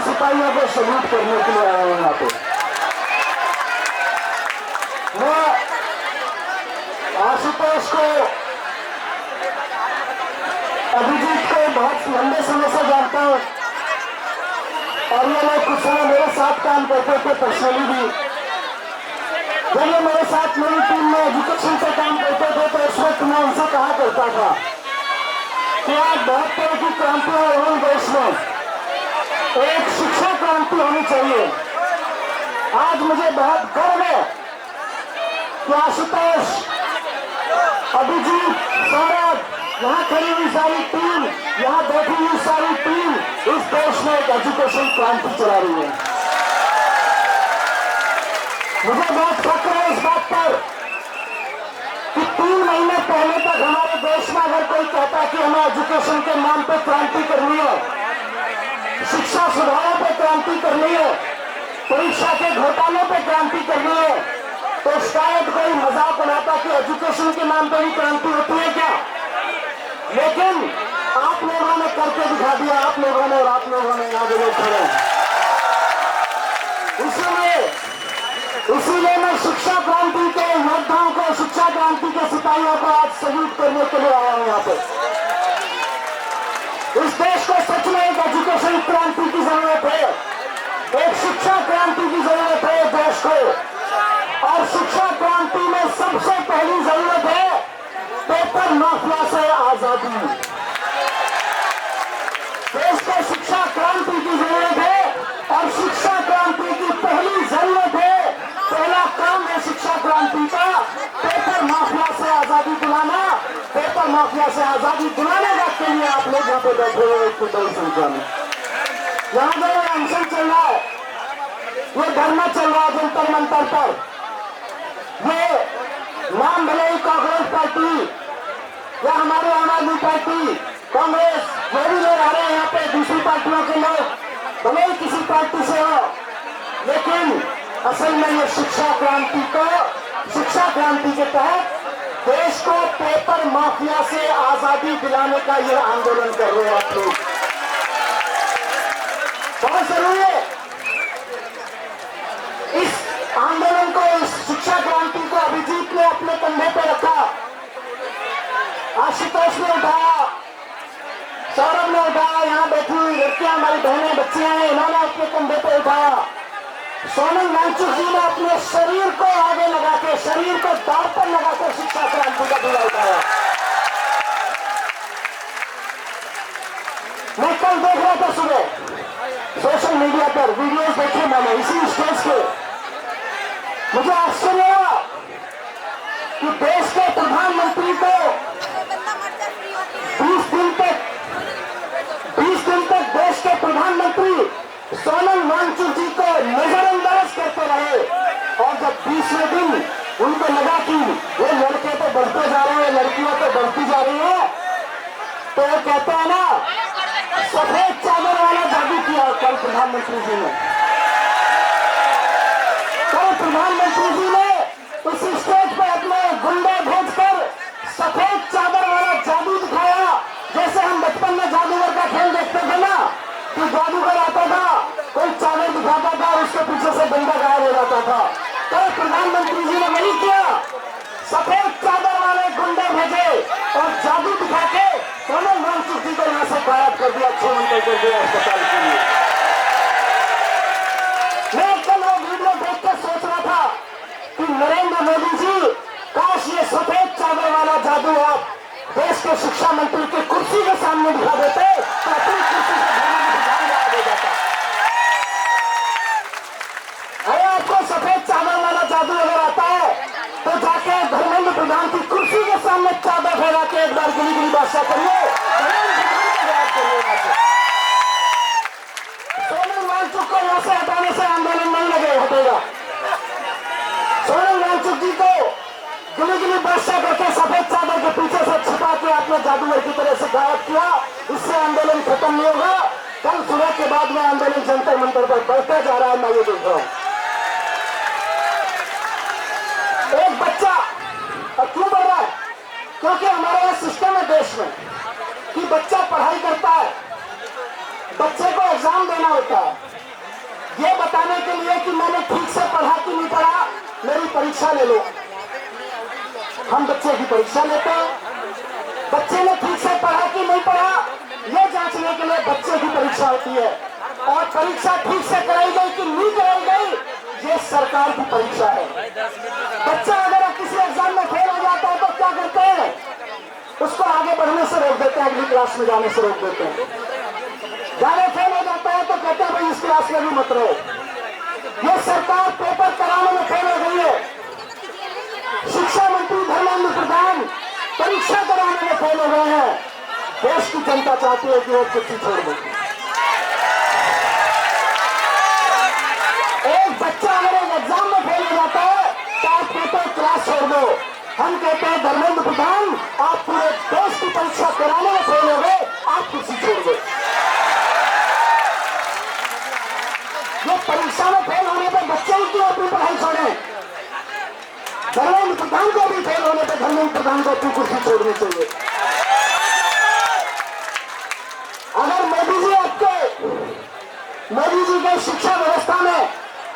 सिपाहियों को सल्यूट करने के लिए आया हूं यहाँ पे। मैं आशुतोष को, अभिजीत को बहुत लंबे समय से जानता हूं और ये लोग कुछ समय मेरे साथ काम करते थे पर्सनली भी। जब ये मेरे साथ मेरी टीम में एजुकेशन पे काम करते थे तो उस वक्त मैं उनसे कहा करता था कि आज बहुत तरह की क्रांति हो रही देश में, एक शिक्षा क्रांति होनी चाहिए। आज मुझे बहुत गर्व है कि आशुतोष, अभिजीत, सौरभ, यहाँ खड़ी हुई सारी टीम, यहाँ बैठी हुई सारी टीम इस देश में एक एजुकेशन क्रांति चला रही है। मुझे बहुत फक्र है इस बात पर कि 3 महीने पहले तक हमारे देश में अगर कोई कहता कि हमें एजुकेशन के नाम पर क्रांति करनी है, शिक्षा सुधारों पर क्रांति करनी है, परीक्षा के घोटालों पर क्रांति करनी है, तो शायद कोई मजाक उड़ाता कि एजुकेशन के नाम पर भी क्रांति होती है क्या। लेकिन आप लोगों ने करके दिखा दिया, आप लोगों ने, और आप लोगों ने यहाँ जो लोग खड़े हैं। इसीलिए मैं शिक्षा क्रांति के योद्धाओं को, शिक्षा क्रांति के सिपाहियों को आज सल्यूट करने के लिए आया हूं यहाँ पे। इस देश को सच में एक एजुकेशन क्रांति की जरूरत है, एक शिक्षा क्रांति की जरूरत है देश को। और शिक्षा क्रांति में सबसे पहली जरूरत है पेपर माफिया से आजादी। देश को शिक्षा क्रांति की जरूरत है और शिक्षा क्रांति की पहली जरूरत है, पहला काम है शिक्षा क्रांति का पेपर माफिया से आजादी दिलाना। पेपर माफिया से आजादी दिलाने के लिए आप लोग यहाँ पे बैठे हुए एक बड़ी संख्या में, यहाँ जो अनशन चल रहा है, ये धरना चल रहा है जंतर मंतर पर, ये नाम भले ही कांग्रेस पार्टी या हमारी आम आदमी पार्टी, कांग्रेस, जो भी लोग आ रहे हैं यहाँ पे, दूसरी पार्टियों के लोग, भले ही किसी पार्टी से हो, लेकिन असल में ये शिक्षा क्रांति के तहत देश को पेपर माफिया से आजादी दिलाने का ये आंदोलन कर रहे हैं आप लोग। बहुत जरूरी है इस आंदोलन को, इस शिक्षा क्रांति को अभिजीत ने अपने कंधे पे रखा, आशुतोष ने उठाया, सौरभ ने उठाया, यहाँ बैठी हुई लड़कियां, हमारी बहनें, बच्चियां हैं, इन्होंने अपने कंधे पे उठाया। सोनम वांगचुक जी ने अपने शरीर को आगे लगा के, शरीर को दांव पर लगाकर शिक्षा क्रांति का बीड़ा उठाया। मैं कल देख रहा था सुबह सोशल मीडिया पर वीडियोस देखे मैंने इसी स्टेज पे, मुझे आश्चर्य हुआ कि देश के प्रधानमंत्री को 20 दिन तक देश के प्रधानमंत्री सोनम वांगचुक जी को नजरअंदाज करते रहे, और जब 20वें दिन उनको लगा कि ये लड़के तो बढ़ते जा रहे हैं, लड़कियां तो बढ़ती जा रही है, तो वो कहते हैं ना, सफेद चादर वाला जादू किया कल प्रधानमंत्री जी ने। कल प्रधानमंत्री जी ने उस स्टेज पर अपने गुंडे भेजकर सफेद चादर वाला जादू दिखाया। जैसे हम बचपन में जादूगर का खेल देखते थे ना, कि जादूगर आता था, कोई चादर दिखाता था, उसके पीछे से बंदा गायब हो जाता था। तो प्रधानमंत्री जी ने वही किया, सफेद चादर वाले गुंडे भेजे और जादू दिखा के सोनम वांगचुक जी को यहाँ से गायब कर दिया, 6 घंटे कर दिया अस्पताल के लिए। मैं कल वो वीडियो देख के सोच रहा था कि नरेंद्र मोदी जी, काश ये सफेद चादर वाला जादू आप देश के शिक्षा मंत्री की कुर्सी के सामने दिखा देते तो अपनी कुर्सी से ध्यान लगा जाता। अरे आपको सफेद चादर वाला जादू अगर आता है तो जाके धर्मेंद्र प्रधान की कुर्सी के सामने चादर फैला के एक बार गिली गिली बादशाह करिए, सोनम वांगचुक को यहाँ से हटाने से आंदोलन नहीं हटेगा। सोनम वांगचुक जी को गिली गिली बादशाह करके सफेद चादर के पीछे से छिपा के आपने जादूगर की तरह से गायब किया, इससे आंदोलन खत्म नहीं होगा। कल सुबह के बाद में आंदोलन जंतर मंतर पर बढ़ता जा रहा है, मैं ये देख रहा हूं। एक बच्चा, और क्यों बढ़ रहा है? क्योंकि हमारा यह सिस्टम है देश में कि बच्चा पढ़ाई करता है, बच्चे को एग्जाम देना होता है, ये बताने के लिए कि मैंने ठीक से पढ़ा कि नहीं पढ़ा, मेरी परीक्षा ले लो। हम बच्चे की परीक्षा लेते हैं, बच्चे ने ठीक से पढ़ा कि नहीं पढ़ा ये जांचने के लिए बच्चे की परीक्षा होती है। और परीक्षा ठीक से कराई गई कि नहीं कराई गई ये सरकार की परीक्षा है। बच्चा अगर किसी एग्जाम में फेल हो जाता है तो क्या करते हैं, उसको आगे बढ़ने से रोक देते हैं, अगली क्लास में जाने से रोक देते हैं। ज्यादा फेल हो जाता है तो कहते हैं भाई इस क्लास में भी मत रहो। ये सरकार पेपर कराने में फेल हो गई है। शिक्षा मंत्री धर्मेंद्र प्रधान परीक्षा कराने में फेल हो गए हैं। देश की जनता चाहती है कि वो कुर्सी छोड़ दे। एक बच्चा अगर एक एग्जाम में फेल हो जाता है तो आप कहते हैं क्लास छोड़ दो। हम कहते हैं धर्मेंद्र प्रधान आप पूरे देश की परीक्षा कराने में फेल हो गए, आप कुर्सी छोड़ दो। ये परीक्षा में फेल होने पर बच्चे ही क्यों अपनी पढ़ाई छोड़े? धर्मेंद्र प्रधान को भी फेल होने पर धर्मेंद्र प्रधान को अपनी कुर्सी छोड़नी चाहिए। अगर मोदी जी के शिक्षा व्यवस्था में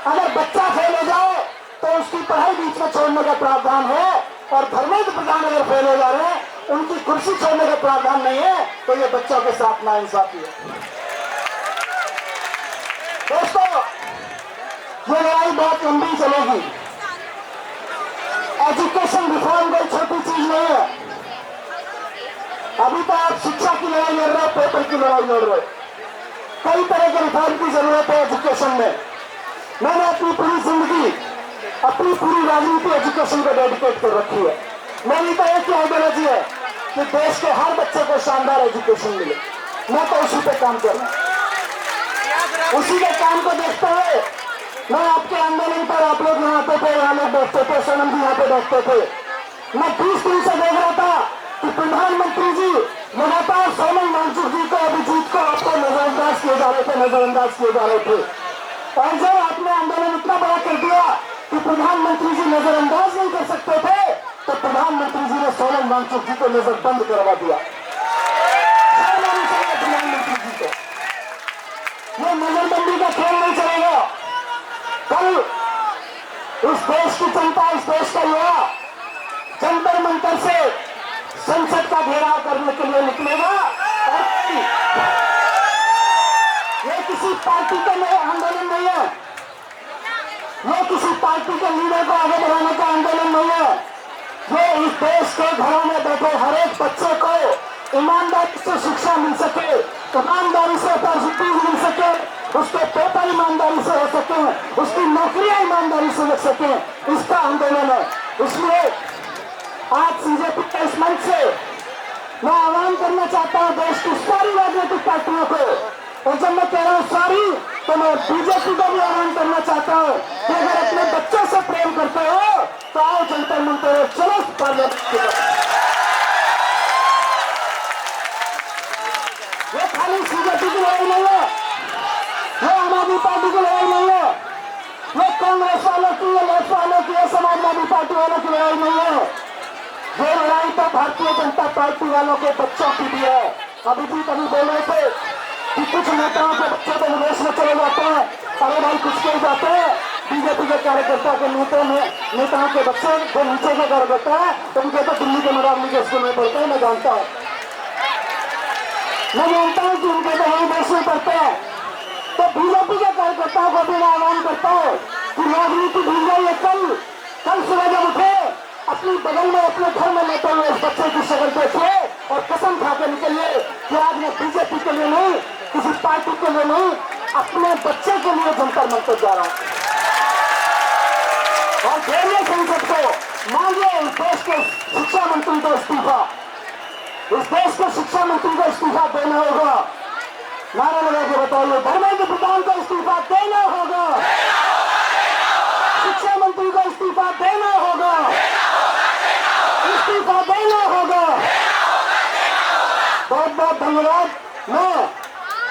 अगर बच्चा फेल हो जाए तो उसकी पढ़ाई बीच में छोड़ने का प्रावधान है, और धर्मेंद्र प्रधान अगर फेल हो जा रहे हैं उनकी कुर्सी छोड़ने का प्रावधान नहीं है, तो ये बच्चों के साथ नाइंसाफी है। दोस्तों, ये लड़ाई बहुत लंबी चलेगी। एजुकेशन रिफॉर्म कोई छोटी चीज नहीं है। अभी तो आप शिक्षा की लड़ाई लड़ रहे हो, पेपर की लड़ाई लड़ रहे हो। कई तरह के रिफॉर्म की जरूरत है एजुकेशन में। मैंने अपनी पूरी जिंदगी, अपनी पूरी राजनीति एजुकेशन को डेडिकेट कर रखी है। मेरी तो एक ही आइडियोलॉजी है कि देश के हर बच्चे को शानदार एजुकेशन मिले। मैं तो उसी पे काम कर रहा हूँ। उसी के काम को देखते हुए मैं आपके आंदोलन पर, आप लोग यहाँ आते थे, यहाँ लोग बैठते थे, सोनम जी यहाँ पे बैठते थे। मैं 20 दिन से देख रहा था कि प्रधानमंत्री जी लगातार सोनम वांगचुक जी को, अभिजीत को आपको नजरअंदाज किए जा रहे थे। और जब आपने आंदोलन इतना बड़ा कर दिया कि प्रधानमंत्री जी नजरअंदाज नहीं कर सकते थे, तो प्रधानमंत्री जी ने सोनम वांगचुक जी को नजरबंद करवा दिया। प्रधानमंत्री जी को ये नजरबंदी का खेल नहीं चलेगा। कल इस देश की जनता, इस देश का युवा जंतर मंतर से संसद का घेराव करने के लिए निकलेगा। और ये किसी पार्टी का नया आंदोलन नहीं है, ये किसी पार्टी के लीडर को आगे बढ़ाने का आंदोलन नहीं है। ये इस देश के घरों में बैठे हर एक बच्चे को ईमानदारी से शिक्षा मिल सके, ईमानदारी से अपॉर्चुनिटीज मिल सके, उसके पेपर ईमानदारी से हो सके, उसकी नौकरियां ईमानदारी से लग सके, इसका आंदोलन है। इसलिए आज बीजेपी के इस मंच से मैं आह्वान करना चाहता हूं देश की सारी राजनीतिक पार्टियों को, और जब मैं कह रहा हूं सारी, तो मैं बीजेपी को भी आह्वान करना चाहता हूं कि अगर अपने बच्चों से प्रेम करते हो तो आओ जंतर मंतर, चलो पार्लियामेंट। ये खाली बीजेपी की लड़ाई नहीं है, ये आम आदमी पार्टी की लड़ाई नहीं है, ये कांग्रेस वालों की, ये लेफ्ट वालों की, ये समाजवादी पार्टी वालों की लड़ाई नहीं है। ये लड़ाई तो भारतीय जनता पार्टी वालों के बच्चों की भी है। अभी भी कभी बोल रहे थे कि कुछ नेताओं के बच्चे तो विदेश में चले जाते हैं। अरे भाई, कुछ के जाते हैं बीजेपी के कार्यकर्ता के नेताओं के बच्चे जो नीचे के कार्यकर्ता है, तो उनके तो दिल्ली के मुराद के स्कूल में पढ़ते हैं। मैं जानता हूँ कि उनके तो वही देश में पढ़ते हैं। तो बीजेपी के कार्यकर्ताओं को भी मैं आह्वान करता हूँ कि राजनीति भूल जाइए। कल सुबह जब उठे, अपनी बगल में, अपने घर में लेते हुए इस बच्चे की शक्ल देखिए और कसम खा के निकलिए कि आज मैं बीजेपी के लिए नहीं, किसी पार्टी के लिए नहीं, अपने बच्चे के लिए जंतर मंतर जा रहा हूं। और घेरिए संसद को, मांगिए इस देश के शिक्षा मंत्री को इस्तीफा, इस देश के शिक्षा मंत्री को इस्तीफा देना होगा। नारा लगा के बताइए, धर्मेंद्र प्रधान को इस्तीफा देना होगा, शिक्षा मंत्री को इस्तीफा देना होगा, इस्तीफा देना होगा। बहुत बहुत धन्यवाद। मैं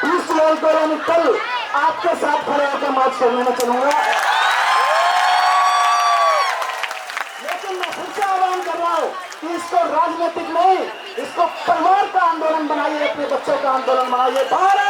20 जुलाई को यानी कल आपके साथ खड़े होकर मार्च करने में चलूंगा। लेकिन मैं फिर से आह्वान कर रहा हूं कि इसको राजनीतिक नहीं, इसको परिवार का आंदोलन बनाइए, अपने बच्चों का आंदोलन बनाइए। भारत